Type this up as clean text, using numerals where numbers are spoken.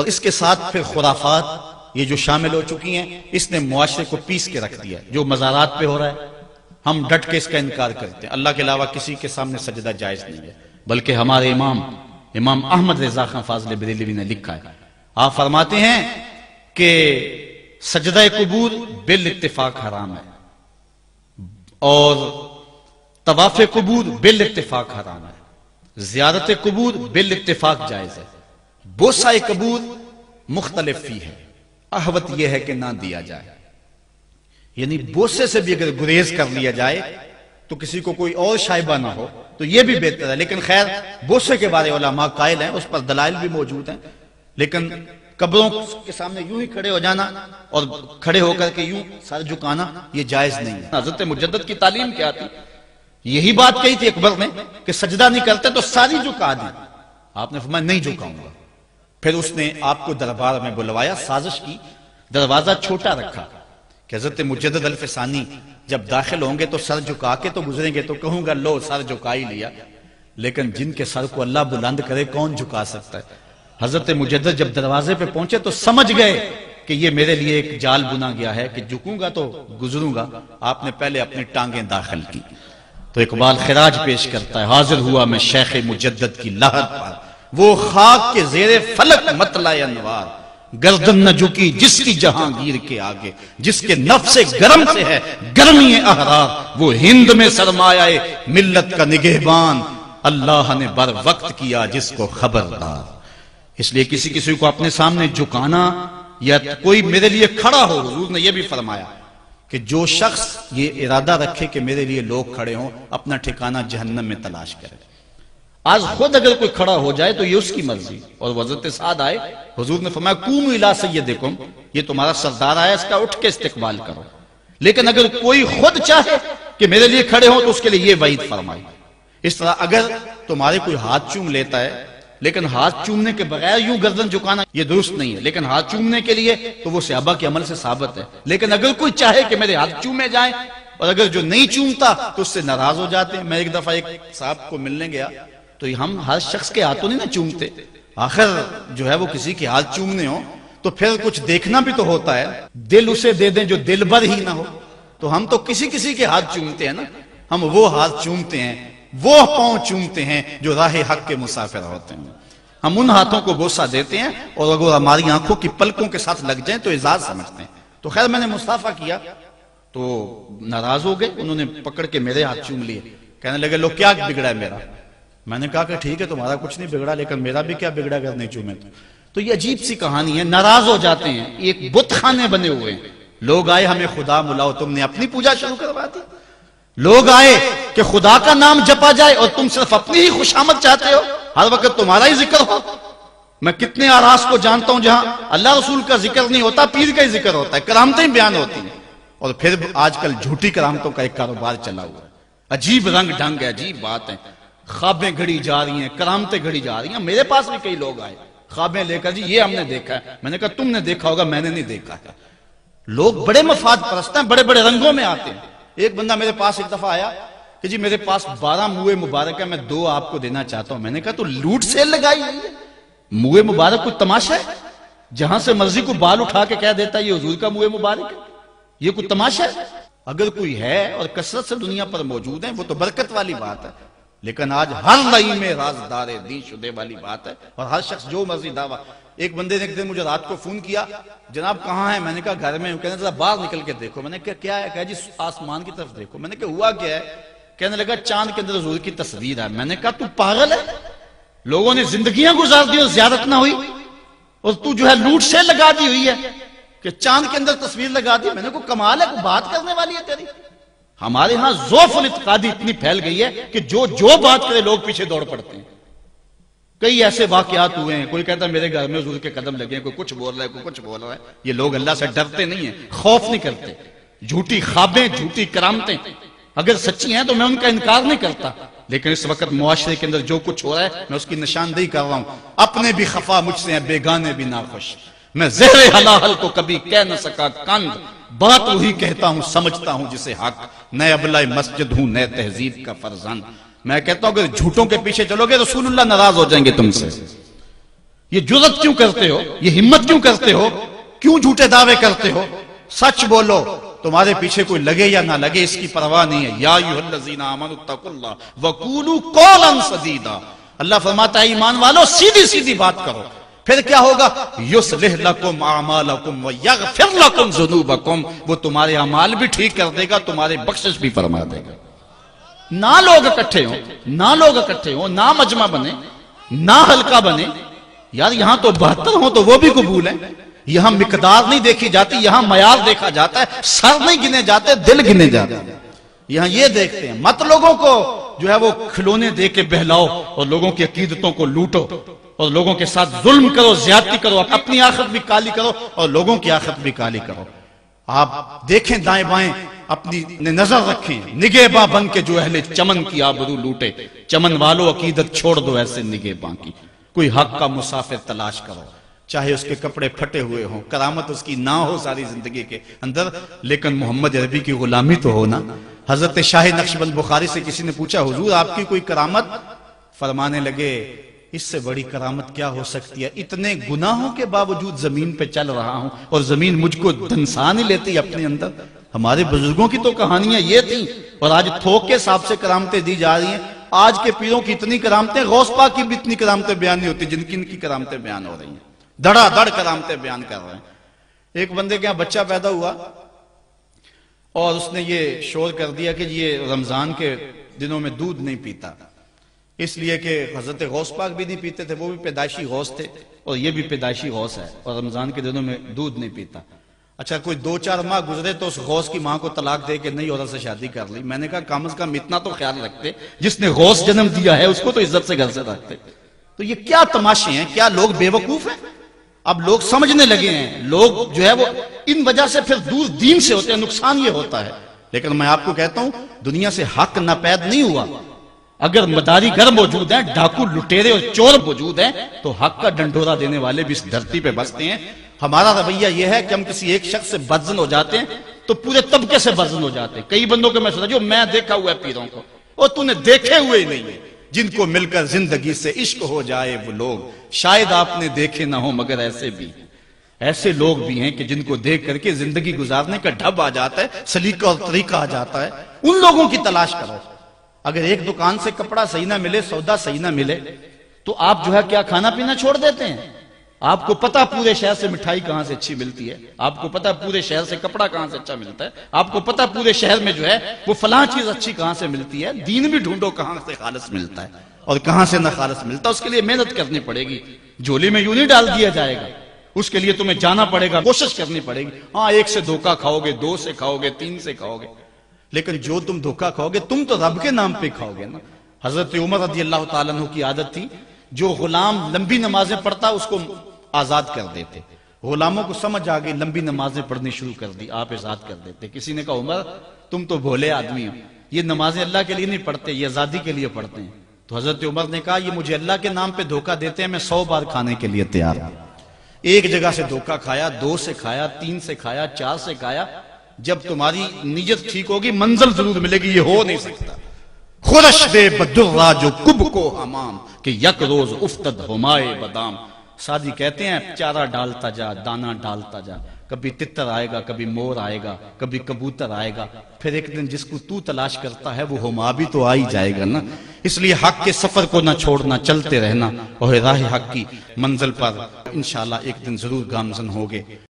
اور اس کے ساتھ پھر خرافات یہ جو شامل ہو چکی ہیں، اس نے معاشرے کو پیس کے رکھ دیا۔ جو مزارات پہ ہو رہا ہے ہم ڈٹ کے اس کا انکار کرتے ہیں، اللہ کے علاوہ کسی کے سامنے سجدہ جائز نہیں ہے، بلکہ ہمارے امام احمد رضا خان فاضل بریلوی نے لکھا ہے، آپ فرماتے ہیں کہ سجدہ قبور بالاتفاق حرام ہے اور طواف قبور بالاتفاق حرام ہے، زیارت قبور بالاتفاق جائز ہے، بوسہ قبور مختلف فی ہے، احوط یہ ہے کہ نہ دیا جائے، یعنی بوسے سے بھی اگر گریز کر لیا جائے تو کسی کو کوئی اور شائبہ نہ ہو تو یہ بھی بہتر ہے، لیکن خیر بوسے کے بارے علماء قائل ہیں، اس پر دلائل بھی موجود ہیں، لیکن قبروں کے سامنے یوں ہی کھڑے ہو جانا اور کھڑے ہو کر کے یوں سر جھکانا یہ جائز نہیں ہے۔ حضرت مجدد کی تعلیم کیا تھی؟ یہی بات کہی تھی اکبر نے کہ سجدہ نہیں کرتے تو ساری جھکا دی، آپ نے فرمایا نہیں جھکاؤں گا، پھر اس نے آپ کو دربار میں بلوایا، سازش کی، دروازہ چھوٹا رکھا کہ حضرت مجدد الفسانی جب داخل ہوں گے تو سر جھکا کے تو گزریں گے، تو کہوں گا لو سر جھکا ہی لیا، لیکن جن کے سر کو اللہ بلند کرے کون جھکا سکتا ہے؟ حضرت مجدد جب دروازے پہ پہنچے تو سمجھ گئے کہ یہ میرے لیے ایک جال بنا گیا ہے کہ جھکوں گا تو گزروں گا، آپ نے پہلے اپنی ٹانگیں داخل کی۔ تو اقبال خراج پیش کرتا ہے، حاضر ہوا میں شیخ مجدد کی لحد پر، وہ خاک کے زیر فلک مطلع انوار، گردن نہ جھکی جس کی جہانگیر کے آگے، جس کے نفس گرم سے ہے گرمی احرار، وہ ہند میں سرمایہ ملت کا نگہبان، اللہ نے بر وقت کیا جس کو خبردار۔ اس لیے کسی کو اپنے سامنے جھکانا یا کوئی میرے لیے کھڑا ہو، حضور نے یہ بھی فرمایا کہ جو شخص یہ ارادہ رکھے کہ میرے لیے لوگ کھڑے ہوں اپنا ٹھکانہ جہنم میں تلاش کرے۔ آج خود اگر کوئی کھڑا ہو جائے تو یہ اس کی مرضی، اور حضرت سعد آئے، حضور نے فرمایا قوموا الی سیدکم، یہ تمہارا سردار آیا، اس کا اٹھ کے استقبال کرو، لیکن اگر کوئی خود چاہے کہ میرے لیے کھڑے ہوں تو اس کے لیے یہ وعید فرمائی۔ اس طرح اگر تمہارے کوئی ہاتھ چوم لیتا ہے لیکن ہاتھ چومنے کے بغیر یوں گردن جھکانا یہ درست نہیں ہے، لیکن ہاتھ چومنے کے لیے تو وہ صحابہ کے عمل سے ثابت ہے، لیکن اگر کوئی چاہے کہ میرے ہاتھ چومے جائیں اور اگر جو نہیں چومتا تو اس سے ناراض ہو جاتے ہیں۔ میں ایک دفعہ ایک صاحب کو ملنے گیا تو ہم ہر شخص کے ہاتھوں نہیں نہ چومتے، آخر جو ہے وہ کسی کے ہاتھ چومنے ہوں تو پھر کچھ دیکھنا بھی تو ہوتا ہے، دل اسے دے دیں جو دل بر ہی نہ ہو، تو ہم تو کسی کے ہاتھ چومتے ہیں نا، ہم وہ ہاتھ چومتے ہیں، وہ پاؤں چومتے ہیں جو راہ حق کے مسافر ہوتے ہیں، ہم ان ہاتھوں کو بوسہ دیتے ہیں اور اگر ہماری آنکھوں کی پلکوں کے ساتھ لگ جائیں تو اعزاز سمجھتے ہیں۔ تو خیر میں نے مصافحہ کیا تو ناراض ہو گئے، انہوں نے پکڑ کے میرے ہاتھ چوم لیے، کہنے لگے لو کیا بگڑا ہے میرا؟ میں نے کہا کہ ٹھیک ہے تمہارا کچھ نہیں بگڑا لیکن میرا بھی کیا بگڑا اگر نہیں چومے تو یہ عجیب سی کہانی ہے، ناراض ہو جاتے ہیں، ایک بت خانے بنے ہوئے ہیں، لوگ آئے ہمیں خدا ملاؤ، تم نے اپنی پوجا شروع کروا دی، لوگ آئے کہ خدا کا نام جپا جائے اور تم صرف اپنی ہی خوشامد چاہتے ہو، ہر وقت تمہارا ہی ذکر ہو۔ میں کتنے آراس کو جانتا ہوں جہاں اللہ رسول کا ذکر نہیں ہوتا، پیر کا ہی ذکر ہوتا ہے، کرامتیں بیان ہوتی ہیں، اور پھر آج کل جھوٹی کرامتوں کا ایک کاروبار چلا ہوا ہے، عجیب رنگ ڈھنگ ہے، عجیب بات ہے، خوابیں گھڑی جا رہی ہیں، کرامتیں گھڑی جا رہی ہیں۔ میرے پاس بھی کئی لوگ آئے خوابیں لے کر، جی یہ ہم نے دیکھا ہے، میں نے کہا تم نے دیکھا ہوگا میں نے نہیں دیکھا ہے۔ لوگ بڑے مفاد پرست ہیں، بڑے بڑے رنگوں میں آتے ہیں۔ ایک بندہ میرے پاس ایک دفعہ آیا کہ جی میرے پاس 12 موئے مبارک ہے، میں 2 آپ کو دینا چاہتا ہوں۔ میں نے کہا تو لوٹ سیل لگائی ہوئی ہے، موئے مبارک کوئی تماشا ہے؟ جہاں سے مرضی کو بال اٹھا کے کہہ دیتا ہے یہ حضور کا موئے مبارک ہے، یہ کوئی تماشا ہے؟ اگر کوئی ہے اور کثرت سے دنیا پر موجود ہیں وہ تو برکت والی بات ہے، لیکن آج ہر لئی میں رازدار دین شدے والی بات ہے، اور ہر شخص جو مرضی دعویٰ۔ ایک بندے نے ایک دن مجھے رات کو فون کیا، جناب کہاں ہیں؟ میں نے کہا گھر میں ہوں۔ کہنے ذرا باہر نکل کے دیکھو۔ میں نے کہا کیا ہے؟ کہا جی آسمان کی طرف دیکھو۔ میں نے کہا ہوا کیا ہے؟ کہنے لگا چاند کے اندر حضور کی تصویر ہے۔ میں نے کہا تو پاگل ہے، لوگوں نے زندگیاں گزار دی اور زیارت نہ ہوئی، اور تو جو ہے لوٹ سے لگا دی ہوئی ہے کہ چاند کے اندر تصویر لگا دی۔ میں نے کہا کمال ہے، کوئی بات کرنے والی ہے تیری؟ ہمارے ہاں ذوف الاعتقادی اتنی پھیل گئی ہے کہ جو بات کرے لوگ پیچھے دوڑ پڑتے ہیں۔ کئی ایسے واقعات ہوئے ہیں، کوئی کہتا ہے میرے گھر میں حضور کے قدم لگے ہیں، کوئی کچھ بول رہا ہے، کوئی کچھ بول رہا ہے۔ یہ لوگ اللہ سے ڈرتے نہیں ہیں، خوف نہیں کرتے۔ جھوٹی خوابیں، جھوٹی کرامتیں اگر سچی ہیں تو میں ان کا انکار نہیں کرتا، لیکن اس وقت معاشرے کے اندر جو کچھ ہو رہا ہے میں اس کی نشاندہی کر رہا ہوں۔ اپنے بھی خفا مجھ سے ہیں، بیگانے بھی ناخوش، میں زہر حلال کو کبھی کہہ نہ سکا کند، بات وہی کہتا ہوں سمجھتا ہوں جسے حق، نئے ابلہ مسجد ہوں نئے تہذیب کا فرزند۔ میں کہتا ہوں اگر جھوٹوں کے پیچھے چلو گے رسول اللہ ناراض ہو جائیں گے تم سے۔ یہ جرت کیوں کرتے ہو؟ یہ ہمت کیوں کرتے ہو؟ کیوں جھوٹے دعوے کرتے ہو؟ سچ بولو، تمہارے پیچھے کوئی لگے یا نہ لگے اس کی پرواہ نہیں ہے۔ یا ایھا الذین آمنوا اتقوا اللہ وقولوا قولا سدیدا، اللہ فرماتا ہے ایمان والو سیدھی سیدھی بات کرو، پھر کیا ہوگا؟ یصلح لکم اعمالکم ویغفر لکم ذنوبکم، وہ تمہارے اعمال بھی ٹھیک کر دے گا، تمہارے بخشش بھی فرما دے گا۔ نہ لوگ اکٹھے ہوں، نہ مجمع بنے، نہ حلقہ بنے، یار یہاں تو 72 ہوں تو وہ بھی قبول ہیں۔ یہاں مقدار نہیں دیکھی جاتی، یہاں معیار دیکھا جاتا ہے، سر نہیں گنے جاتے، دل گنے جاتے ہیں۔ یہاں یہ دیکھتے ہیں، مت لوگوں کو جو ہے وہ کھلونے دے کے بہلاؤ اور لوگوں کی عقیدتوں کو لوٹو اور لوگوں کے ساتھ ظلم کرو، زیادتی کرو، اپنی آخرت بھی کالی کرو اور لوگوں کی آخرت بھی کالی کرو۔ آپ دیکھیں دائیں بائیں، اپنی نظر رکھیں، نگہباں بن کے جو اہل چمن کی آبرو لوٹے، چمن والو عقیدت چھوڑ دو ایسے نگہباں کی، کوئی حق کا مسافر تلاش کرو، چاہے اس کے کپڑے پھٹے ہوئے ہوں، کرامت اس کی نہ ہو ساری زندگی کے اندر، لیکن محمد عربی کی غلامی تو ہو نا۔ حضرت شاہ نقشبند بخاری سے کسی نے پوچھا حضور آپ کی کوئی کرامت؟ فرمانے لگے اس سے بڑی کرامت کیا ہو سکتی ہے؟ اتنے گناہوں کے باوجود زمین پہ چل رہا ہوں اور زمین مجھ کو دھنسا نہیں لیتی اپنے اندر۔ ہمارے بزرگوں کی تو کہانیاں یہ تھیں، اور آج تھوک کے حساب سے کرامتیں دی جا رہی ہیں۔ آج کے پیروں کی اتنی کرامتیں، غوث پاک کی بھی اتنی کرامتیں بیان نہیں ہوتی جن کی ان کی کرامتیں بیان ہو رہی ہیں، دڑا دڑ کرامتیں بیان کر رہے ہیں۔ ایک بندے کے یہاں بچہ پیدا ہوا اور اس نے یہ شور کر دیا کہ یہ رمضان کے دنوں میں دودھ نہیں پیتا، اس لیے کہ حضرت غوث پاک بھی نہیں پیتے تھے، وہ بھی پیدائشی غوث تھے اور یہ بھی پیدائشی غوث ہے، اور رمضان کے دنوں میں دودھ نہیں پیتا۔ اچھا کوئی 2-4 ماہ گزرے تو اس غوث کی ماں کو طلاق دے کے نئی عورت سے شادی کر لی۔ میں نے کہا کم از کم اتنا تو خیال رکھتے، جس نے غوث جنم دیا ہے اس کو تو عزت سے گھر سے رکھتے۔ تو یہ کیا تماشے ہیں؟ کیا لوگ بے وقوف ہیں؟ اب لوگ سمجھنے لگے ہیں، لوگ جو ہے وہ ان وجہ سے پھر دور دین سے ہوتے ہیں، نقصان یہ ہوتا ہے۔ لیکن میں آپ کو کہتا ہوں دنیا سے حق ناپید نہیں ہوا۔ اگر مداری گر موجود ہیں، ڈاکو لٹیرے اور چور موجود ہیں، تو حق کا ڈنڈورا دینے والے بھی اس دھرتی پہ بستے ہیں۔ ہمارا رویہ یہ ہے کہ ہم کسی ایک شخص سے بدظن ہو جاتے ہیں تو پورے طبقے سے بدظن ہو جاتے ہیں۔ کئی بندوں کو میں سمجھا جو میں دیکھا ہوا ہے پیروں کو، اور تو نے دیکھے ہوئے ہی نہیں ہے، جن کو مل کر زندگی سے عشق ہو جائے وہ لوگ شاید آپ نے دیکھے نہ ہو، مگر ایسے لوگ بھی ہیں کہ جن کو دیکھ کر کے زندگی گزارنے کا ڈھب آ جاتا ہے، سلیقہ اور طریقہ آ جاتا ہے۔ ان لوگوں کی تلاش کرو۔ اگر ایک دکان سے کپڑا صحیح نہ ملے، سودا صحیح نہ ملے، تو آپ جو ہے کیا کھانا پینا چھوڑ دیتے ہیں؟ آپ کو پتا پورے شہر سے مٹھائی کہاں سے اچھی ملتی ہے، آپ کو پتا پورے شہر سے کپڑا کہاں سے اچھا ملتا ہے، آپ کو پتا پورے شہر میں جو ہے وہ فلاں چیز اچھی کہاں سے ملتی ہے۔ دین بھی ڈھونڈو کہاں سے خالص ملتا ہے اور کہاں سے نہ خالص ملتا ہے، اس کے لیے محنت کرنی پڑے گی۔ جھولی میں یوں نہیں ڈال دیا جائے گا، اس کے لیے تمہیں جانا پڑے گا، کوشش کرنی پڑے گی۔ ہاں ایک سے دھوکہ کھاؤ گے، 2 سے کھاؤ گے، 3 سے کھاؤ گے، لیکن جو تم دھوکہ کھاؤ گے تم تو رب کے نام پہ کھاؤ گے نا۔ حضرت عمر رضی اللہ تعالیٰ عنہ کی عادت تھی، جو غلام لمبی نمازیں پڑھتا اس کو آزاد کر دیتے۔ غلاموں کو سمجھ آ گئی، لمبی نمازیں پڑھنی شروع کر دی، آپ آزاد کر دیتے۔ کسی نے کہا عمر تم تو بھولے آدمی ہو، یہ نمازیں اللہ کے لیے نہیں پڑھتے، یہ آزادی کے لیے پڑھتے ہیں۔ تو حضرت عمر نے کہا یہ مجھے اللہ کے نام پہ دھوکہ دیتے ہیں، میں 100 بار کھانے کے لیے تیار ہوں۔ ایک جگہ سے دھوکہ کھایا، 2 سے کھایا، 3 سے کھایا، 4 سے کھایا۔ جب تمہاری نیت ٹھیک ہوگی منزل ضرور ملے گی، یہ ہو نہیں سکتا۔ خورش دے بدرہ جو کب کو حمام کہ یک روز افتد ہمائے بدام۔ سادی کہتے ہیں چارہ ڈالتا جا، دانا ڈالتا جا، کبھی تتر آئے گا، کبھی مور آئے گا، کبھی کبوتر آئے گا، پھر ایک دن جس کو تو تلاش کرتا ہے وہ ہما بھی تو آ ہی جائے گا نا۔ اس لیے حق کے سفر کو نہ چھوڑنا، چلتے رہنا اور راہ حق کی منزل پر انشاءاللہ ایک دن ضرور گامزن ہوگے۔